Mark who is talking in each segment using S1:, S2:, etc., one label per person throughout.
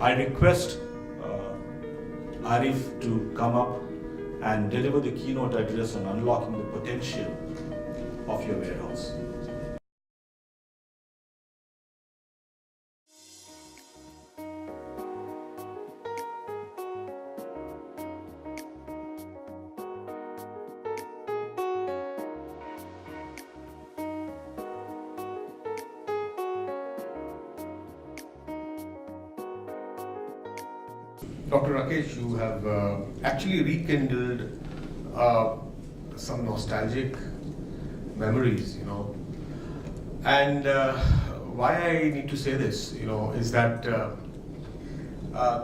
S1: I request Arif to come up and deliver the keynote address on unlocking the potential of your warehouse.
S2: Dr. Rakesh, you have actually rekindled some nostalgic memories, And why I need to say this, is that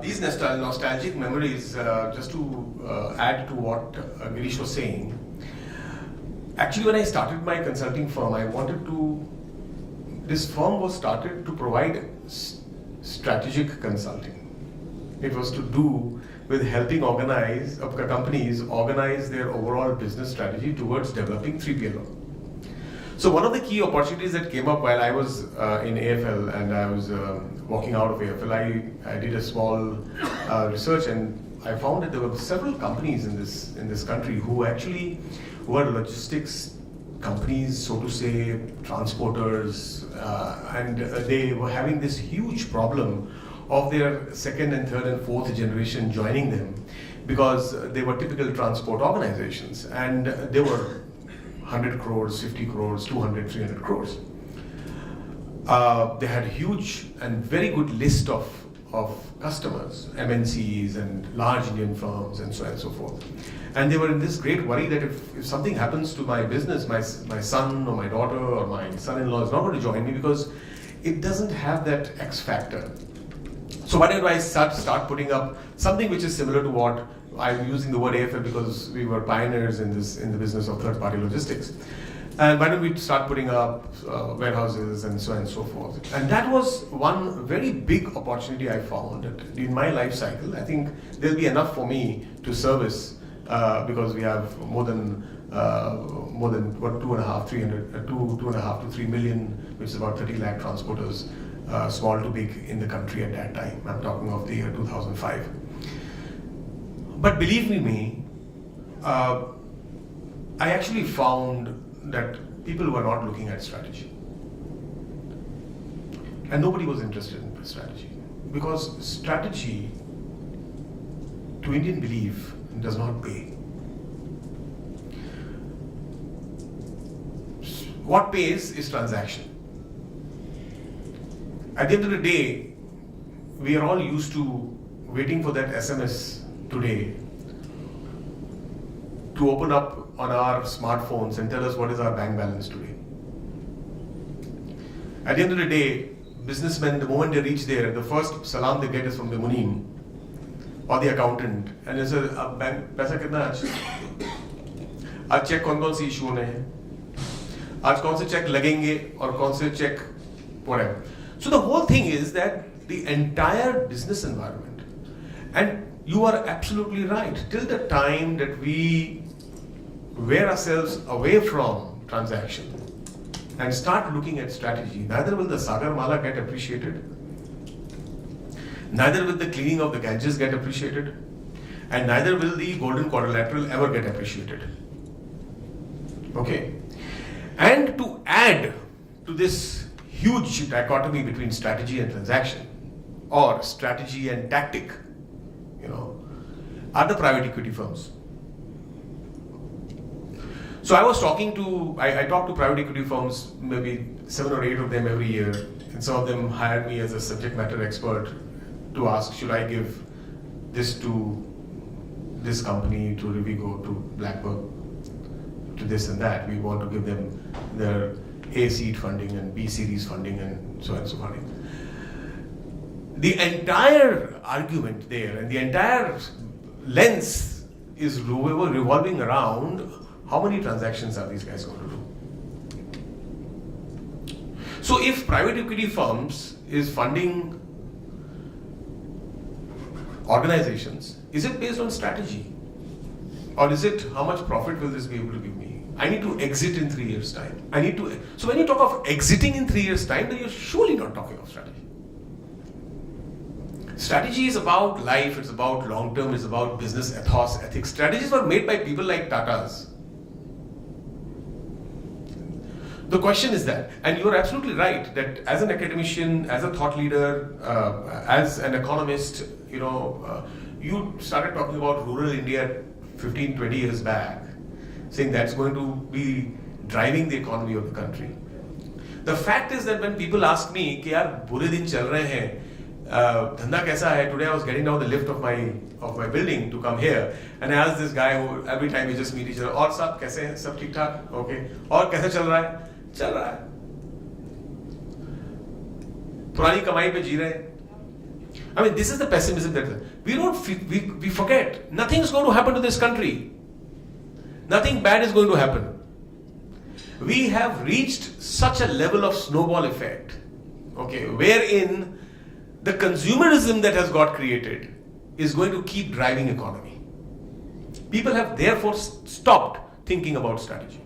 S2: these nostalgic memories, just to add to what Girish was saying, actually when I started my consulting firm, this firm was started to provide strategic consulting. It was to do with helping companies organize their overall business strategy towards developing 3PL. So one of the key opportunities that came up while I was in AFL and I was walking out of AFL, I did a small research and I found that there were several companies in this country who actually were logistics companies, so to say, transporters, and they were having this huge problem of their second and third and fourth generation joining them because they were typical transport organizations and they were 100 crores, 50 crores, 200, 300 crores. They had a huge and very good list of customers, MNCs and large Indian firms and so on and so forth. And they were in this great worry that if something happens to my business, my son or my daughter or my son-in-law is not going to join me because it doesn't have that X factor. So why don't I start putting up something which is similar to what I'm using the word AFL because we were pioneers in the business of third-party logistics. And why don't we start putting up warehouses and so on and so forth. And that was one very big opportunity I found in my life cycle. I think there'll be enough for me to service because we have more than 2.5 to 3 million, which is about 30 lakh transporters. Small to big in the country at that time. I'm talking of the year 2005. But believe me, I actually found that people were not looking at strategy. And nobody was interested in strategy. Because strategy, to Indian belief, does not pay. What pays is transaction. At the end of the day, we are all used to waiting for that SMS today to open up on our smartphones and tell us what is our bank balance today. At the end of the day, businessmen, the moment they reach there, the first salam they get is from the munim or the accountant, and they say, "Bank paisa kitna aaj? Aaj check कौन सी issue होने हैं? आज कौन से check लगेंगे और कौन से check whatever." So the whole thing is that the entire business environment, and you are absolutely right, till the time that we wear ourselves away from transaction and start looking at strategy, neither will the Sagar Mala get appreciated, neither will the cleaning of the Ganges get appreciated, and neither will the golden quadrilateral ever get appreciated. Okay? And to add to this huge dichotomy between strategy and transaction, or strategy and tactic, are the private equity firms. So I talk to private equity firms, maybe 7 or 8 of them every year, and some of them hire me as a subject matter expert to ask, should I give this to this company, to Rivigo, to Blackbird, to this and that. We want to give them their A seed funding and B series funding and so on and so forth. The entire argument there and the entire lens is revolving around how many transactions are these guys going to do. So if private equity firms is funding organizations, is it based on strategy? Or is it how much profit will this be able to give me? I need to exit in 3 years' time. So when you talk of exiting in 3 years' time, then you're surely not talking of strategy. Strategy is about life, it's about long term, it's about business ethos, ethics. Strategies were made by people like Tata's. The question is that, and you're absolutely right, that as an academician, as a thought leader, as an economist, you started talking about rural India 15, 20 years back, saying that's going to be driving the economy of the country. The fact is that when people ask me, कि यार बुरे दिन चल रहे हैं, धंधा कैसा है? Today I was getting down the lift of my building to come here, and I asked this guy who every time we just meet each other, और साहब कैसे हैं? सब ठीक ठाक? Okay. और कैसे चल रहा है? चल रहा है. पुरानी कमाई पे जी रहे हैं. I mean, this is the pessimism that we forget. Nothing is going to happen to this country. Nothing bad is going to happen. We have reached such a level of snowball effect, okay, wherein the consumerism that has got created is going to keep driving economy. People have therefore stopped thinking about strategy.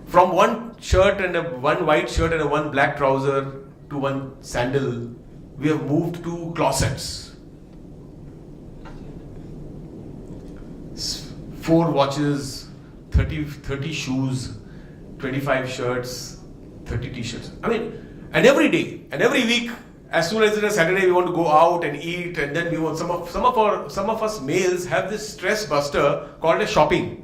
S2: From one shirt and one white shirt and one black trouser to one sandal, we have moved to closets. 4 watches, 30 shoes, 25 shirts, 30 t-shirts. I mean, and every day and every week, as soon as it is Saturday, we want to go out and eat, and then we want some of us males have this stress buster called as shopping,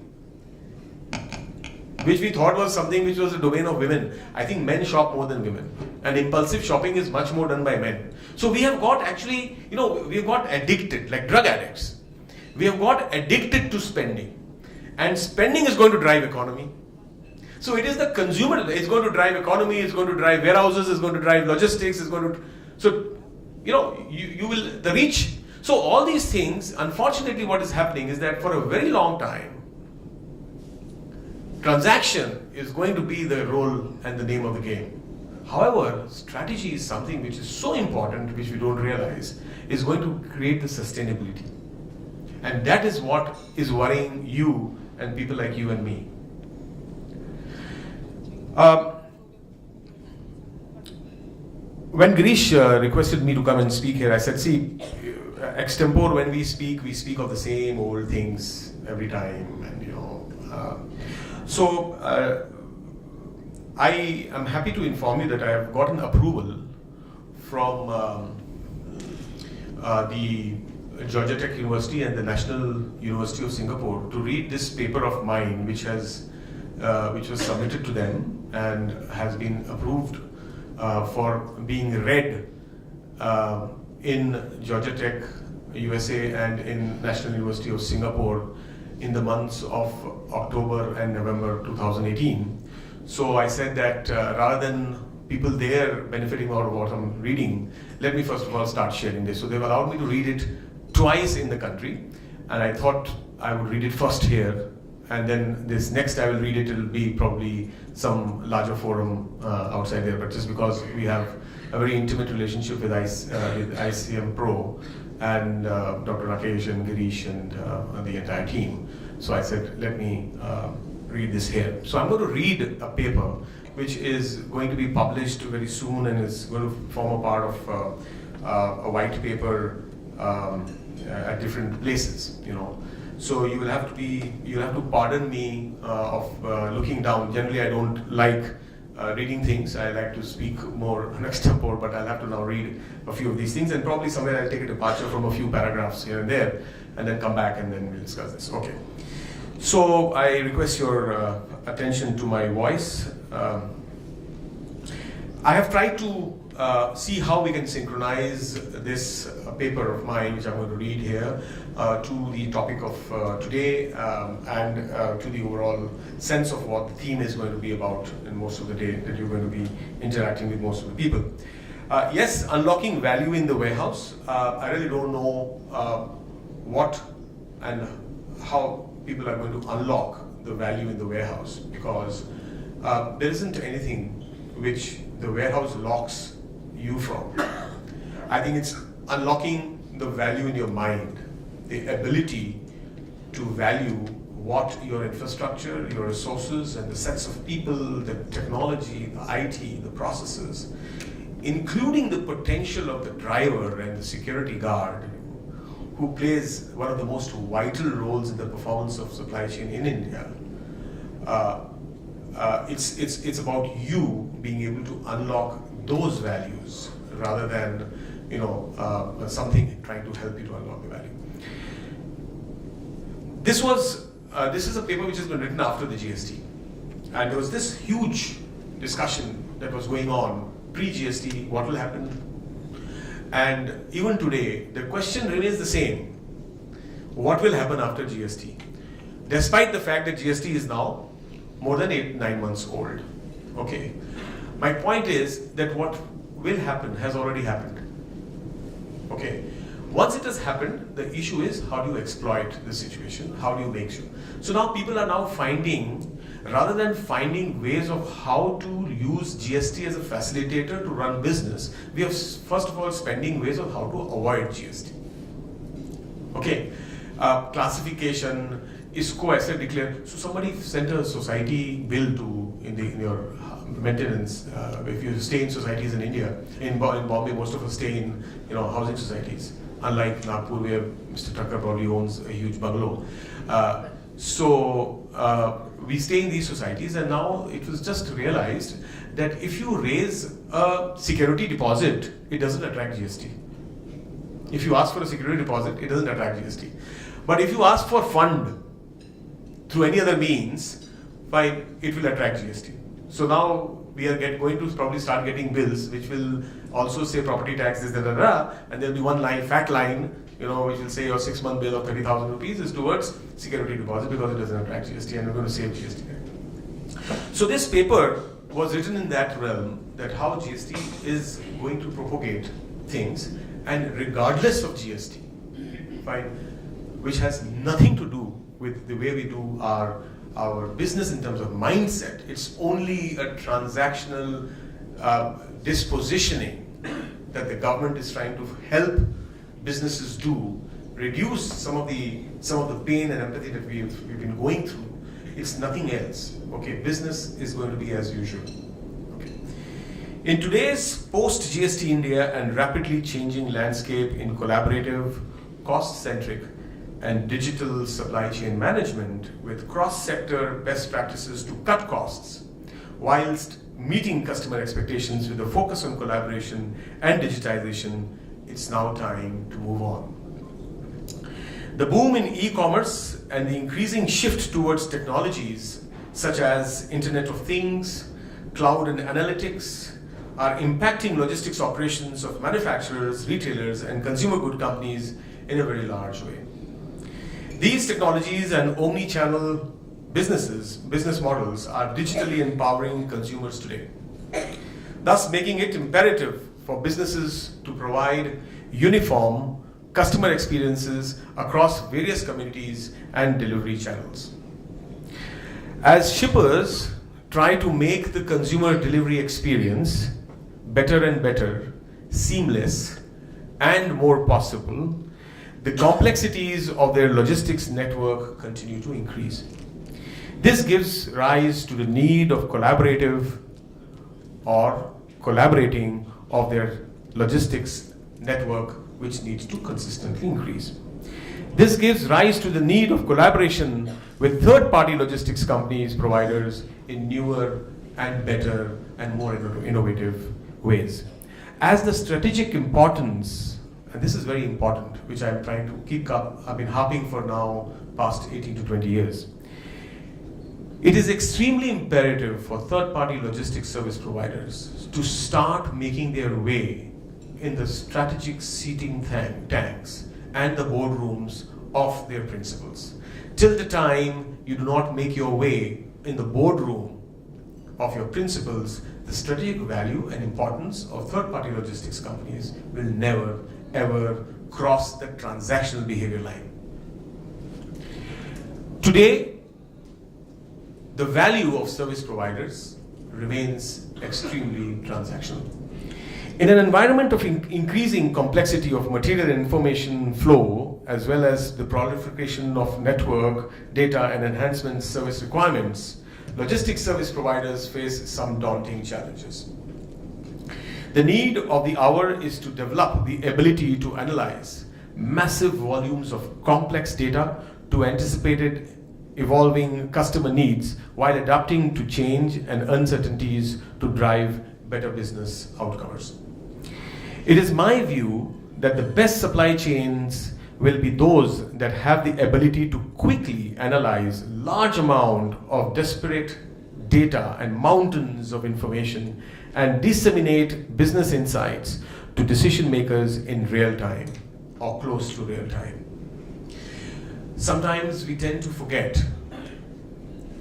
S2: which we thought was something which was the domain of women. I think men shop more than women, and impulsive shopping is much more done by men. So we have got actually, we've got addicted, like drug addicts. We have got addicted to spending, and spending is going to drive economy. So it is the consumer, it's going to drive economy, it's going to drive warehouses, it's going to drive logistics, it's going to, so, you will, the reach. So all these things, unfortunately what is happening is that for a very long time, transaction is going to be the role and the name of the game. However, strategy is something which is so important, which we don't realize, is going to create the sustainability. And that is what is worrying you and people like you and me. When Girish requested me to come and speak here, I said, see, extempore, when we speak of the same old things every time, and so I am happy to inform you that I have gotten approval from the Georgia Tech University and the National University of Singapore to read this paper of mine, which was submitted to them and has been approved for being read in Georgia Tech USA and in National University of Singapore in the months of October and November 2018. So I said that rather than people there benefiting out of what I'm reading, let me first of all start sharing this. So they've allowed me to read it twice in the country, and I thought I would read it first here, and then this next I will read it, it'll be probably some larger forum outside there, but just because we have a very intimate relationship with ISCMPro and Dr. Rakesh and Girish and the entire team. So I said, let me read this here. So I'm going to read a paper which is going to be published very soon and is going to form a part of a white paper at different places, So you will have to pardon me of looking down. Generally, I don't like reading things. I like to speak more extempore, but I'll have to now read a few of these things, and probably somewhere I'll take a departure from a few paragraphs here and there, and then come back and then we'll discuss this. Okay. So I request your attention to my voice. I have tried to see how we can synchronize this paper of mine, which I'm going to read here, to the topic of today and to the overall sense of what the theme is going to be about in most of the day that you're going to be interacting with most of the people. Yes, unlocking value in the warehouse. I really don't know what and how people are going to unlock the value in the warehouse, because there isn't anything which the warehouse locks you from. I think it's unlocking the value in your mind, the ability to value what your infrastructure, your resources, and the sets of people, the technology, the IT, the processes including the potential of the driver and the security guard, who plays one of the most vital roles in the performance of supply chain in India. It's about you being able to unlock those values rather than something trying to help you to unlock the value. This is a paper which has been written after the GST, and there was this huge discussion that was going on pre-GST, what will happen? And even today, the question remains the same. What will happen after GST? Despite the fact that GST is now more than 8-9 months old. Okay. My point is that what will happen has already happened. Okay. Once it has happened, the issue is how do you exploit the situation? How do you make sure? So now people are now finding, rather than finding ways of how to use GST as a facilitator to run business, we are first of all spending ways of how to avoid GST. Okay, classification, ISCO asset declare. So somebody sent a society bill to in your maintenance. If you stay in societies in India, in Bombay, most of us stay in housing societies. Unlike Nagpur, where Mr. Thakkar probably owns a huge bungalow. So we stay in these societies, and now it was just realized that if you raise a security deposit, it doesn't attract GST. If you ask for a security deposit, it doesn't attract GST. But if you ask for fund through any other means, fine, it will attract GST. So now we are going to probably start getting bills which will also say property tax, this, and there will be one line, fat line, which will say your 6-month bill of 30,000 rupees is towards security deposit because it doesn't attract GST, and we're going to save GST. So this paper was written in that realm, that how GST is going to propagate things, and regardless of GST, fine, which has nothing to do with the way we do our business in terms of mindset. It's only a transactional dispositioning that the government is trying to help businesses do, reduce some of the pain and empathy that we've been going through. It's nothing else. Okay, business is going to be as usual. Okay. In today's post-GST India and rapidly changing landscape in collaborative, cost-centric, and digital supply chain management with cross-sector best practices to cut costs, whilst meeting customer expectations with a focus on collaboration and digitization, it's now time to move on. The boom in e-commerce and the increasing shift towards technologies such as Internet of Things, cloud and analytics are impacting logistics operations of manufacturers, retailers, and consumer good companies in a very large way. These technologies and omni-channel business models are digitally empowering consumers today, thus making it imperative for businesses to provide uniform customer experiences across various communities and delivery channels. As shippers try to make the consumer delivery experience better and better, seamless, and more possible, the complexities of their logistics network continue to increase. This gives rise to the need of collaborative or collaborating of their logistics network, which needs to consistently increase. This gives rise to the need of collaboration with third-party logistics companies, providers in newer and better and more innovative ways. As the strategic importance, and this is very important, which I'm trying to keep up, I've been harping for now past 18 to 20 years. It is extremely imperative for third-party logistics service providers to start making their way in the strategic seating tanks and the boardrooms of their principals. Till the time you do not make your way in the boardroom of your principals, the strategic value and importance of third-party logistics companies will never ever cross the transactional behavior line. Today, the value of service providers remains extremely transactional. In an environment of increasing complexity of material and information flow, as well as the proliferation of network, data, and enhancement service requirements, logistics service providers face some daunting challenges. The need of the hour is to develop the ability to analyze massive volumes of complex data to anticipated evolving customer needs while adapting to change and uncertainties to drive better business outcomes. It is my view that the best supply chains will be those that have the ability to quickly analyze large amount of disparate data and mountains of information and disseminate business insights to decision makers in real time or close to real time. Sometimes we tend to forget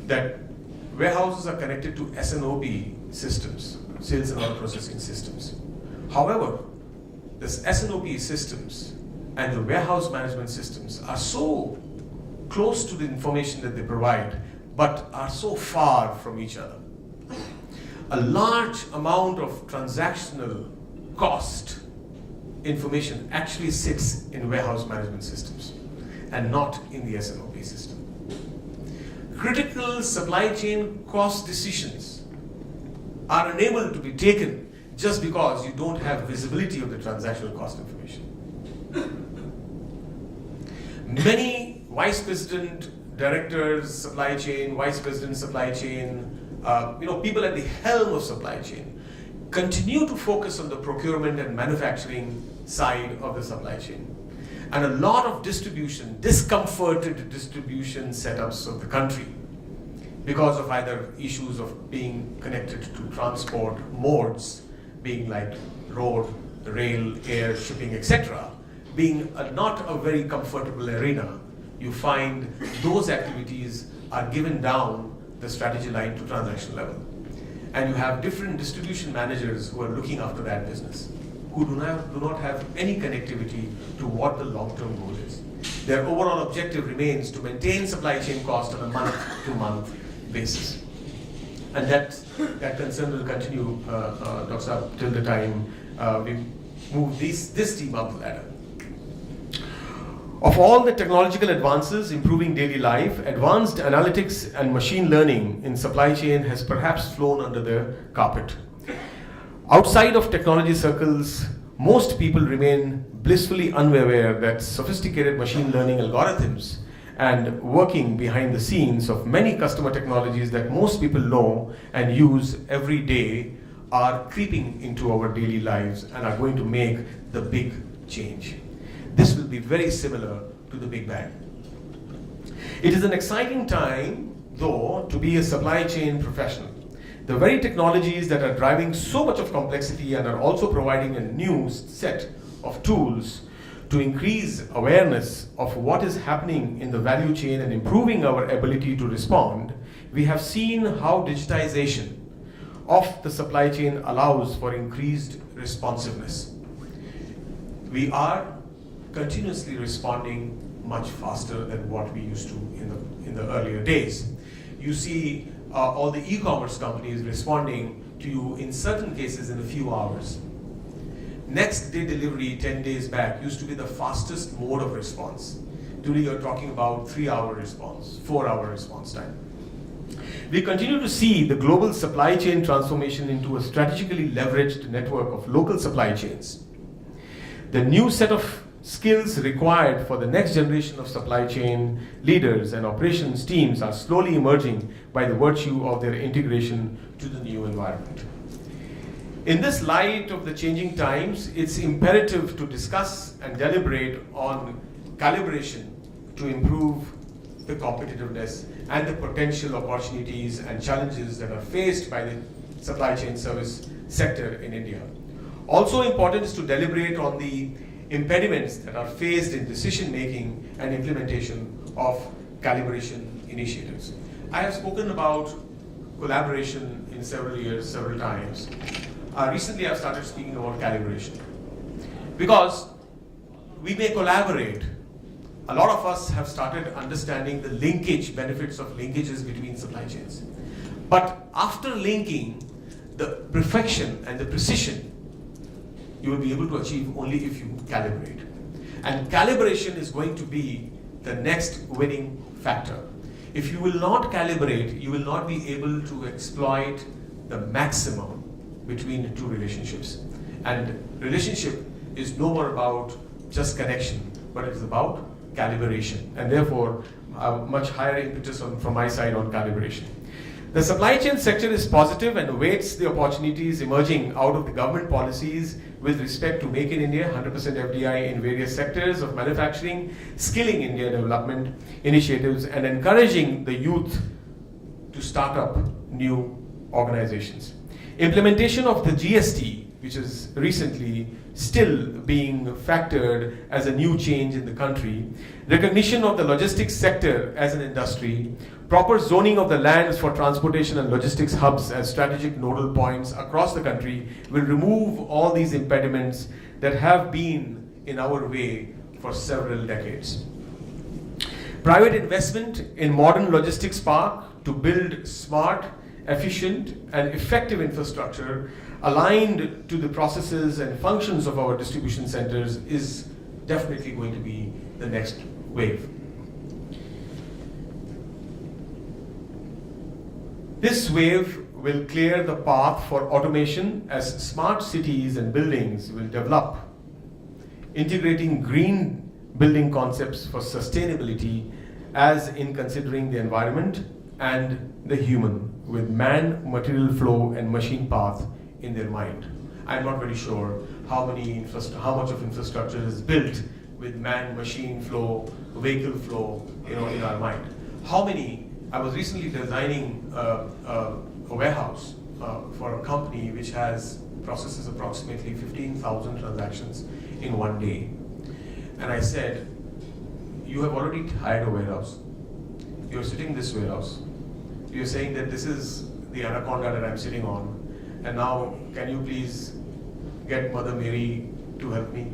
S2: that warehouses are connected to S&OP systems, sales and order processing systems. However, this S&OP systems and the warehouse management systems are so close to the information that they provide, but are so far from each other. A large amount of transactional cost information actually sits in warehouse management systems and not in the S&OP system. Critical supply chain cost decisions are unable to be taken just because you don't have visibility of the transactional cost information. Many vice president, directors, supply chain, vice president, supply chain, people at the helm of supply chain continue to focus on the procurement and manufacturing side of the supply chain. And a lot of discomforted distribution setups of the country because of either issues of being connected to transport modes, being like road, rail, air, shipping, etc., being not a very comfortable arena. You find those activities are given down the strategy line to transaction level. And you have different distribution managers who are looking after that business, who do not have any connectivity to what the long-term goal is. Their overall objective remains to maintain supply chain cost on a month-to-month basis. And that concern will continue, Dr. Saab, till the time we move this team up the ladder. Of all the technological advances improving daily life, advanced analytics and machine learning in supply chain has perhaps flown under the carpet. Outside of technology circles, most people remain blissfully unaware that sophisticated machine learning algorithms and working behind the scenes of many customer technologies that most people know and use every day are creeping into our daily lives and are going to make the big change. This will be very similar to the Big Bang. It is an exciting time, though, to be a supply chain professional. The very technologies that are driving so much of complexity and are also providing a new set of tools to increase awareness of what is happening in the value chain and improving our ability to respond, we have seen how digitization of the supply chain allows for increased responsiveness. We are continuously responding much faster than what we used to in the earlier days. You see all the e-commerce companies responding to you in certain cases in a few hours. Next day delivery 10 days back used to be the fastest mode of response. Today you're talking about 3-hour response, 4-hour response time. We continue to see the global supply chain transformation into a strategically leveraged network of local supply chains. The new set of skills required for the next generation of supply chain leaders and operations teams are slowly emerging by the virtue of their integration to the new environment. In this light of the changing times, it's imperative to discuss and deliberate on calibration to improve the competitiveness and the potential opportunities and challenges that are faced by the supply chain service sector in India. Also important is to deliberate on the impediments that are faced in decision making and implementation of calibration initiatives. I have spoken about collaboration in several times. Recently I've started speaking about calibration because we may collaborate. A lot of us have started understanding the benefits of linkages between supply chains. But after linking, the perfection and the precision you will be able to achieve only if you calibrate. And calibration is going to be the next winning factor. If you will not calibrate, you will not be able to exploit the maximum between the two relationships. And relationship is no more about just connection, but it's about calibration. And therefore, a much higher impetus from my side on calibration. The supply chain sector is positive and awaits the opportunities emerging out of the government policies with respect to Make in India, 100% FDI in various sectors of manufacturing, skilling India development initiatives, and encouraging the youth to start up new organizations. Implementation of the GST, which is recently still being factored as a new change in the country, recognition of the logistics sector as an industry, proper zoning of the lands for transportation and logistics hubs as strategic nodal points across the country will remove all these impediments that have been in our way for several decades. Private investment in modern logistics park to build smart, efficient, and effective infrastructure aligned to the processes and functions of our distribution centers is definitely going to be the next wave. This wave will clear the path for automation as smart cities and buildings will develop, integrating green building concepts for sustainability as in considering the environment and the human with man, material flow, and machine path in their mind. I'm not very sure how much of infrastructure is built with man, machine flow, vehicle flow, in our mind. I was recently designing a warehouse for a company which processes approximately 15,000 transactions in one day. And I said, you have already hired a warehouse. You're sitting in this warehouse. You're saying that this is the anaconda that I'm sitting on. And now, can you please get Mother Mary to help me?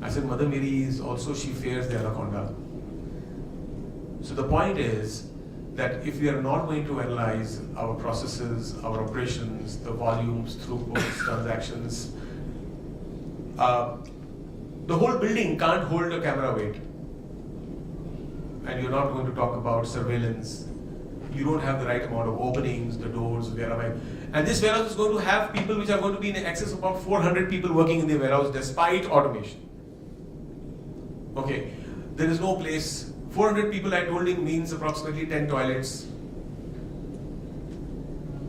S2: I said, Mother Mary is also, she fears the anaconda. So the point is that if we are not going to analyze our processes, our operations, the volumes, throughputs, transactions, the whole building can't hold a camera weight. And you're not going to talk about surveillance. You don't have the right amount of openings, the doors, where am I? And this warehouse is going to have people which are going to be in excess of about 400 people working in the warehouse despite automation. Okay, there is no place. 400 people, I told him, means approximately 10 toilets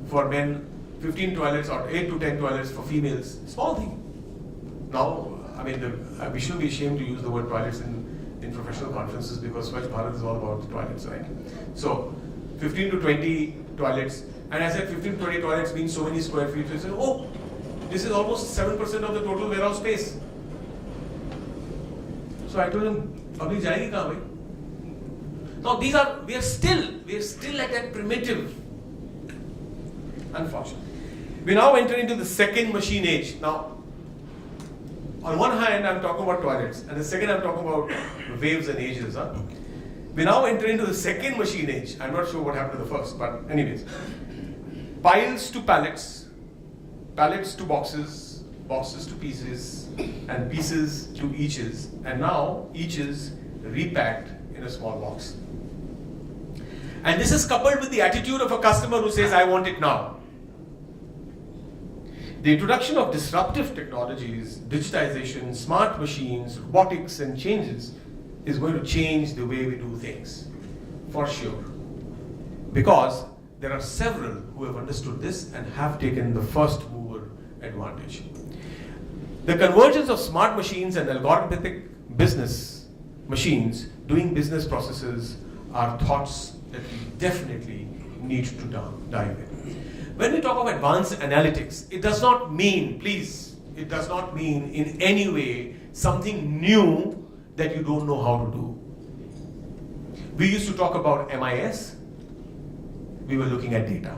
S2: for men, 15 toilets or 8 to 10 toilets for females. Small thing. Now, I mean, we shouldn't be ashamed to use the word toilets in professional conferences because Swachh Bharat is all about the toilets, right? So, 15 to 20 toilets. And I said 15 to 20 toilets means so many square feet. So I said, oh, this is almost 7% of the total warehouse space. So I told him, abhi jayegi kahan bhai? Now we are still at that primitive, unfortunately. We now enter into the second machine age. Now, on one hand, I'm talking about toilets, and the second, I'm talking about waves and ages. We now enter into the second machine age. I'm not sure what happened to the first, but anyways. Piles to pallets, pallets to boxes, boxes to pieces, and pieces to eaches, and now eaches repacked in a small box. And this is coupled with the attitude of a customer who says, I want it now. The introduction of disruptive technologies, digitization, smart machines, robotics, and changes is going to change the way we do things, for sure. Because there are several who have understood this and have taken the first mover advantage. The convergence of smart machines and algorithmic business machines doing business processes are thoughts that we definitely need to dive in. When we talk of advanced analytics, it does not mean, please, it does not mean in any way something new that you don't know how to do. We used to talk about MIS, we were looking at data.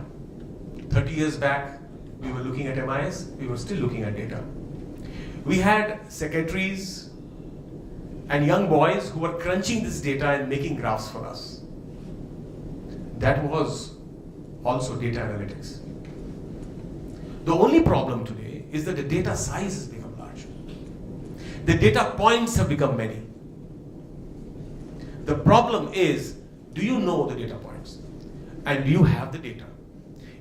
S2: 30 years back, we were looking at MIS, we were still looking at data. We had secretaries and young boys who were crunching this data and making graphs for us. That was also data analytics. The only problem today is that the data size has become large. The data points have become many. The problem is, do you know the data points? And do you have the data?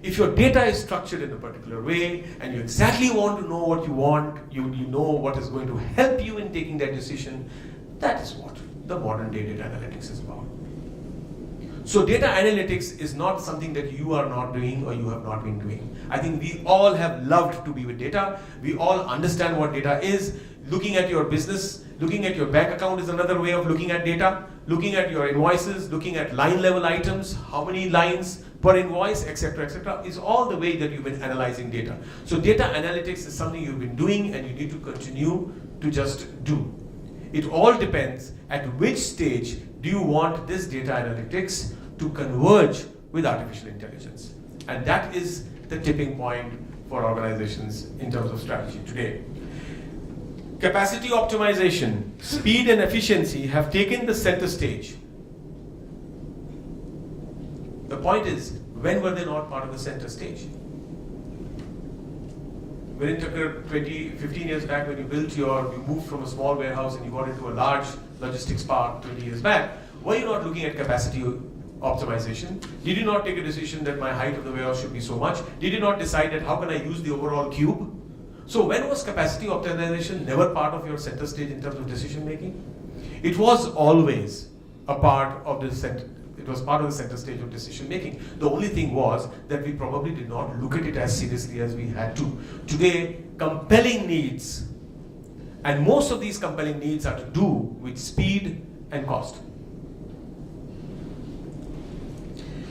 S2: if your data is structured in a particular way and you exactly want to know what you want, you know what is going to help you in taking that decision, that is what the modern day data analytics is about. So data analytics is not something that you are not doing or you have not been doing. I think we all have loved to be with data. We all understand what data is. Looking at your business, looking at your bank account is another way of looking at data. Looking at your invoices, looking at line level items, how many lines per invoice, etc., is all the way that you've been analyzing data. So data analytics is something you've been doing and you need to continue to just do. It all depends at which stage do you want this data analytics to converge with artificial intelligence. And that is the tipping point for organizations in terms of strategy today. Capacity optimization, speed and efficiency have taken the center stage. The point is, when were they not part of the center stage? When 15 years back, when you moved from a small warehouse and you got into a large logistics park 20 years back, were you not looking at capacity optimization? Did you not take a decision that my height of the warehouse should be so much? Did you not decide that how can I use the overall cube? So when was capacity optimization never part of your center stage in terms of decision making? It was always a part of the center. It was part of the center stage of decision making. The only thing was that we probably did not look at it as seriously as we had to. Today, compelling needs, and most of these compelling needs are to do with speed and cost.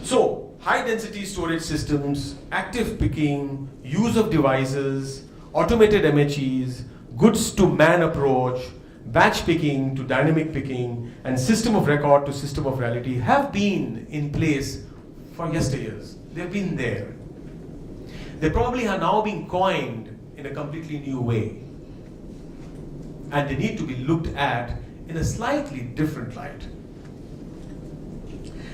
S2: So, high density storage systems, active picking, use of devices, automated MHEs, goods to man approach, batch picking to dynamic picking, and system of record to system of reality have been in place for yesteryears. They've been there. They probably are now being coined in a completely new way. And they need to be looked at in a slightly different light.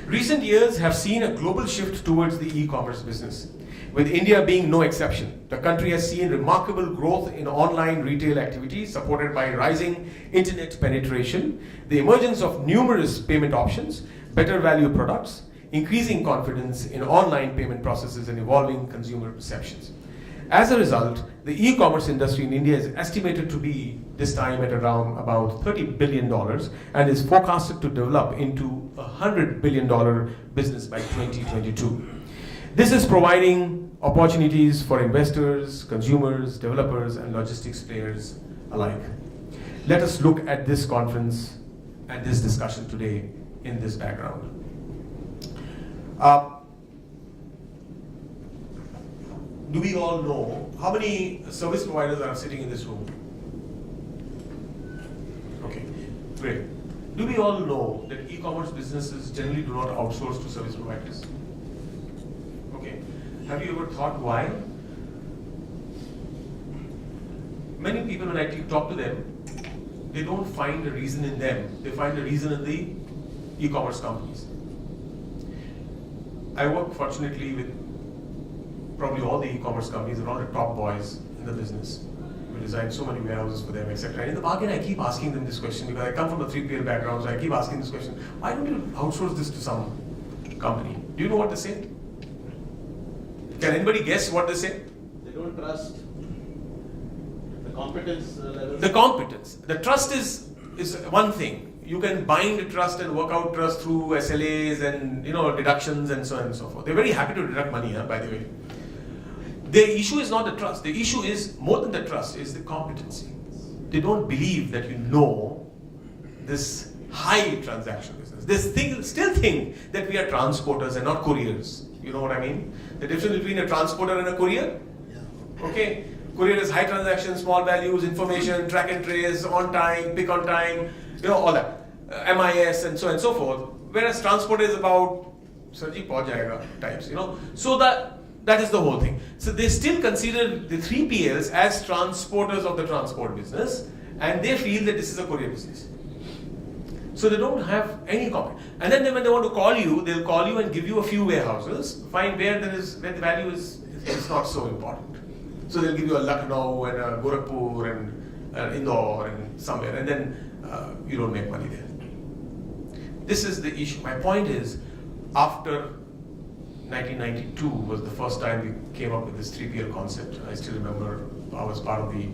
S2: Recent years have seen a global shift towards the e-commerce business, with India being no exception. The country has seen remarkable growth in online retail activities supported by rising internet penetration, the emergence of numerous payment options, better value products, increasing confidence in online payment processes, and evolving consumer perceptions. As a result, the e-commerce industry in India is estimated to be this time at around about $30 billion and is forecasted to develop into a $100 billion business by 2022. This is providing opportunities for investors, consumers, developers, and logistics players alike. Let us look at this conference and this discussion today in this background. Do we all know how many service providers are sitting in this room? Okay, great. Do we all know that e-commerce businesses generally do not outsource to service providers? Okay, have you ever thought why? Many people, when I talk to them, they don't find a reason in them. They find a reason in the e-commerce companies. I work fortunately with probably all the e-commerce companies and all the top boys in the business. We design so many warehouses for them, etc. And in the bargain, I keep asking them this question because I come from a 3PL background, so I keep asking this question: why don't you outsource this to some company? Do you know what they say? Can anybody guess what they say?
S3: They don't trust the competence level.
S2: The competence. The trust is one thing. You can bind trust and work out trust through SLAs and deductions and so on and so forth. They're very happy to deduct money, by the way. The issue is not the trust. The issue is, more than the trust, is the competency. They don't believe that you know this high transaction business. They still think that we are transporters and not couriers. You know what I mean? The difference between a transporter and a courier? Yeah. Okay. Courier is high transaction, small values, information, track and trace, on time, pick on time, all that. MIS and so on and so forth. Whereas transporter is about Sarji pahunch jayega types, So that is the whole thing. So they still consider the 3PLs as transporters of the transport business, and they feel that this is a courier business. So they don't have any comment. And then when they want to call you, they'll call you and give you a few warehouses, find where the value is not so important. So they'll give you a Lucknow and a Gorakhpur and Indore and somewhere, and then you don't make money there. This is the issue. My point is, after 1992 was the first time we came up with this 3PL concept. I still remember I was part of the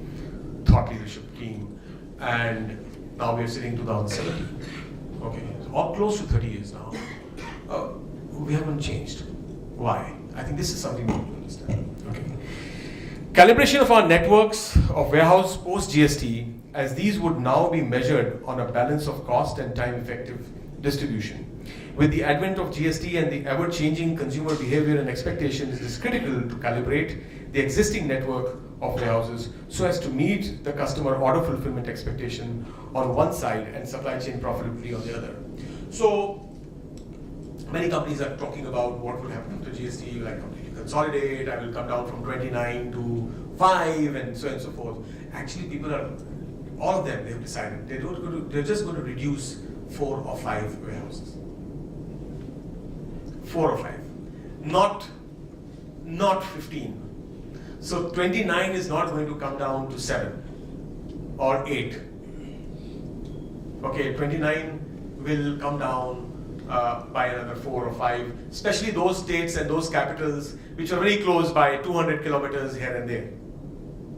S2: thought leadership team, and now we're sitting 2017. Okay, so all close to 30 years now. We haven't changed. Why? I think this is something we need to understand. Okay. Calibration of our networks of warehouse post GST, as these would now be measured on a balance of cost and time effective distribution. With the advent of GST and the ever changing consumer behavior and expectations, it is critical to calibrate the existing network of warehouses so as to meet the customer order fulfillment expectation on one side and supply chain profitability on the other. So many companies are talking about what will happen to GST, like completely consolidate, I will come down from 29 to 5 and so on and so forth. Actually, people are, all of them, they have decided they're just going to reduce 4 or 5 warehouses. 4 or 5, not 15. So 29 is not going to come down to 7 or 8. Okay, 29 will come down by another 4 or 5, especially those states and those capitals which are very close by 200 kilometers here and there.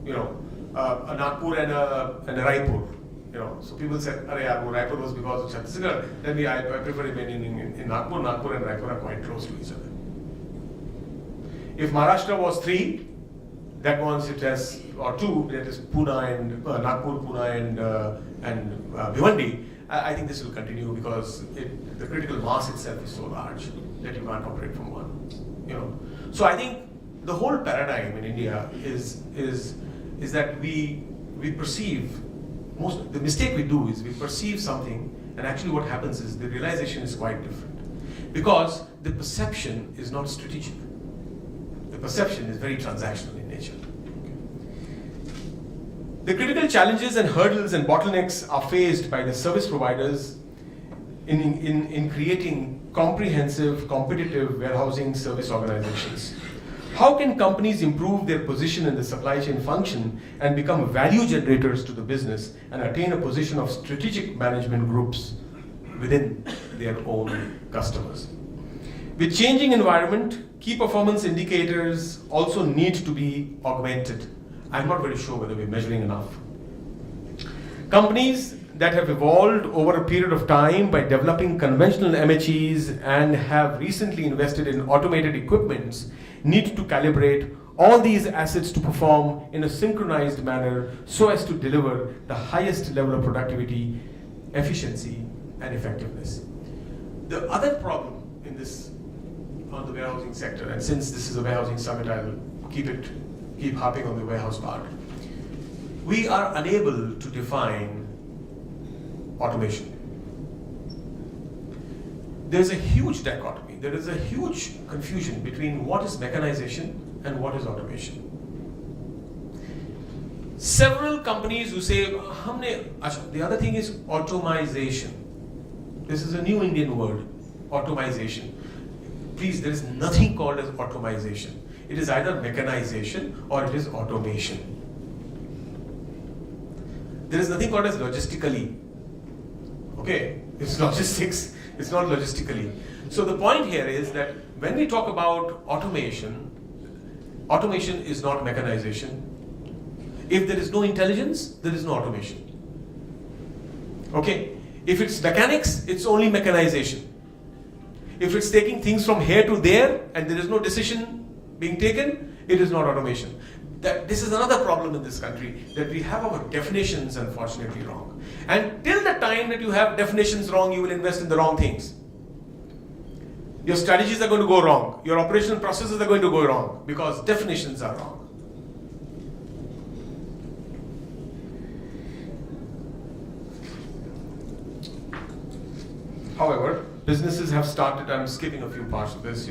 S2: You know, a Nagpur and a Raipur. You know, so people said, "Arey yaar, wo Raipur was because of Chhattisgarh." Then I prefer remaining in Nagpur. Nagpur and Raipur are quite close to each other. If Maharashtra was 3, that means it has, or 2, that is Pune and Nagpur, Pune and Bhiwandi. I think this will continue because the critical mass itself is so large that you can't operate from one. You know, so I think the whole paradigm in India is that we perceive. The mistake we do is we perceive something, and actually what happens is the realization is quite different. Because the perception is not strategic. The perception is very transactional in nature. The critical challenges and hurdles and bottlenecks are faced by the service providers in creating comprehensive, competitive warehousing service organizations. How can companies improve their position in the supply chain function and become value generators to the business and attain a position of strategic management groups within their own customers? With changing environment, key performance indicators also need to be augmented. I'm not very sure whether we're measuring enough. Companies that have evolved over a period of time by developing conventional MHEs and have recently invested in automated equipments need to calibrate all these assets to perform in a synchronized manner so as to deliver the highest level of productivity, efficiency, and effectiveness. The other problem in this, on the warehousing sector, and since this is a warehousing summit, I will keep harping on the warehouse part. We are unable to define automation. There's a huge dichotomy. There is a huge confusion between what is mechanization and what is automation. Several companies who say, the other thing is automation. This is a new Indian word, automation. Please, there is nothing called as automation. It is either mechanization or it is automation. There is nothing called as logistically. Okay, it's logistics, it's not logistically. So the point here is that when we talk about automation, automation is not mechanization. If there is no intelligence, there is no automation. Okay, if it's mechanics, it's only mechanization. If it's taking things from here to there and there is no decision being taken, it is not automation. This is another problem in this country, that we have our definitions unfortunately wrong. And till the time that you have definitions wrong, you will invest in the wrong things. Your strategies are going to go wrong. Your operational processes are going to go wrong because definitions are wrong. However, businesses have started, I'm skipping a few parts of this,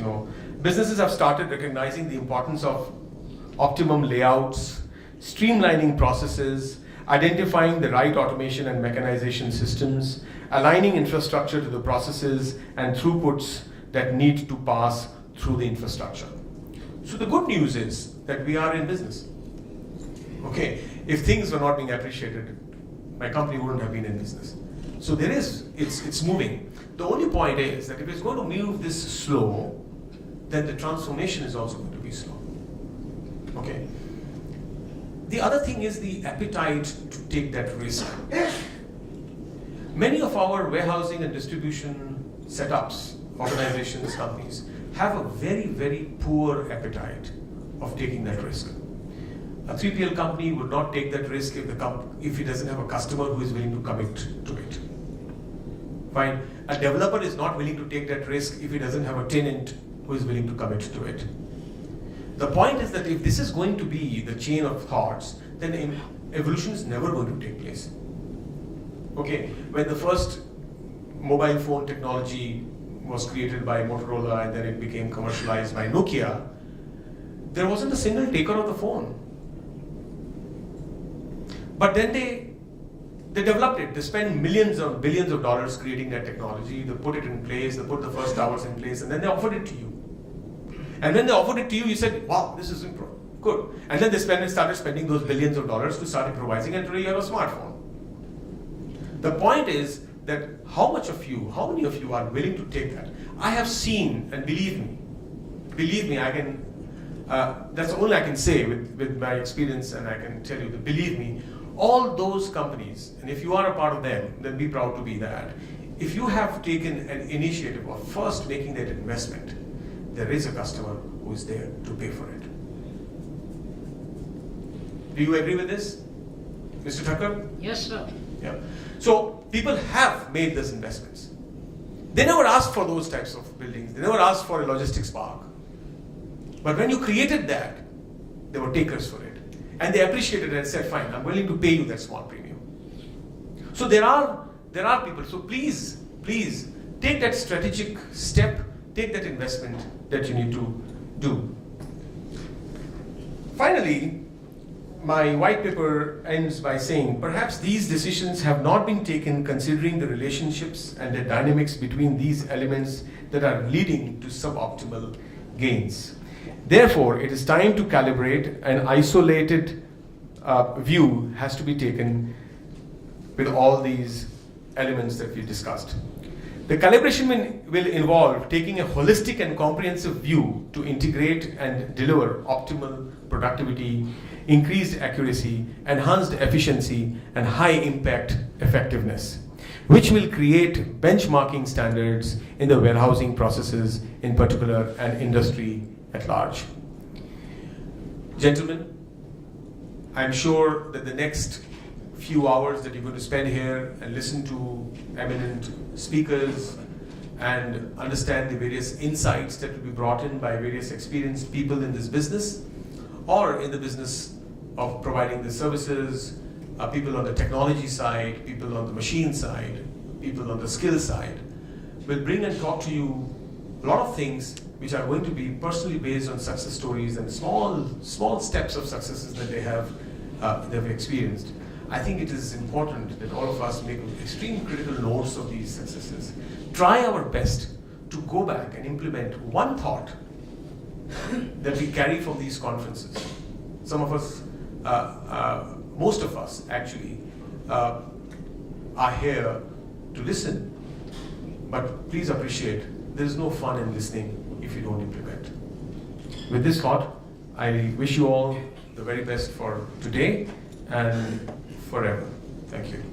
S2: businesses have started recognizing the importance of optimum layouts, streamlining processes, identifying the right automation and mechanization systems, aligning infrastructure to the processes and throughputs that need to pass through the infrastructure. So the good news is that we are in business. Okay, if things were not being appreciated, my company wouldn't have been in business. So it's moving. The only point is that if it's going to move this slow, then the transformation is also going to be slow. Okay. The other thing is the appetite to take that risk. Many of our warehousing and distribution setups, organizations, companies, have a very, very poor appetite of taking that risk. A 3PL company would not take that risk if it doesn't have a customer who is willing to commit to it. Fine. A developer is not willing to take that risk if he doesn't have a tenant who is willing to commit to it. The point is that if this is going to be the chain of thoughts, then evolution is never going to take place. Okay, when the first mobile phone technology was created by Motorola and then it became commercialized by Nokia, there wasn't a single taker of the phone. But then they developed it. They spent millions or billions of dollars creating that technology. They put it in place, they put the first towers in place, and then they offered it to you. And when they offered it to you, you said, wow, this is good. And then they started spending those billions of dollars to start improvising, and today you have a smartphone. The point is that how many of you are willing to take that? I have seen, and believe me, I can, that's all I can say with my experience, and I can tell you that believe me, all those companies, and if you are a part of them, then be proud to be that. If you have taken an initiative of first making that investment, there is a customer who is there to pay for it. Do you agree with this, Mr. Thakkar?
S4: Yes, sir.
S2: Yeah. So people have made those investments. They never asked for those types of buildings. They never asked for a logistics park. But when you created that, they were takers for it. And they appreciated it and said, fine, I'm willing to pay you that small premium. So there are people. So please take that strategic step, take that investment that you need to do. Finally, my white paper ends by saying, perhaps these decisions have not been taken considering the relationships and the dynamics between these elements that are leading to suboptimal gains. Therefore, it is time to calibrate. An isolated view has to be taken with all these elements that we discussed. The calibration will involve taking a holistic and comprehensive view to integrate and deliver optimal productivity, increased accuracy, enhanced efficiency, and high impact effectiveness, which will create benchmarking standards in the warehousing processes in particular and industry at large. Gentlemen, I'm sure that the next few hours that you're going to spend here and listen to eminent speakers and understand the various insights that will be brought in by various experienced people in this business or in the business of providing the services, people on the technology side, people on the machine side, people on the skill side, will bring and talk to you a lot of things which are going to be personally based on success stories and small steps of successes that they've experienced. I think it is important that all of us make extreme critical notes of these successes. Try our best to go back and implement one thought that we carry from these conferences. Some of us, most of us actually, are here to listen. But please appreciate, there is no fun in listening if you don't implement. With this thought, I wish you all the very best for today and forever. Thank you.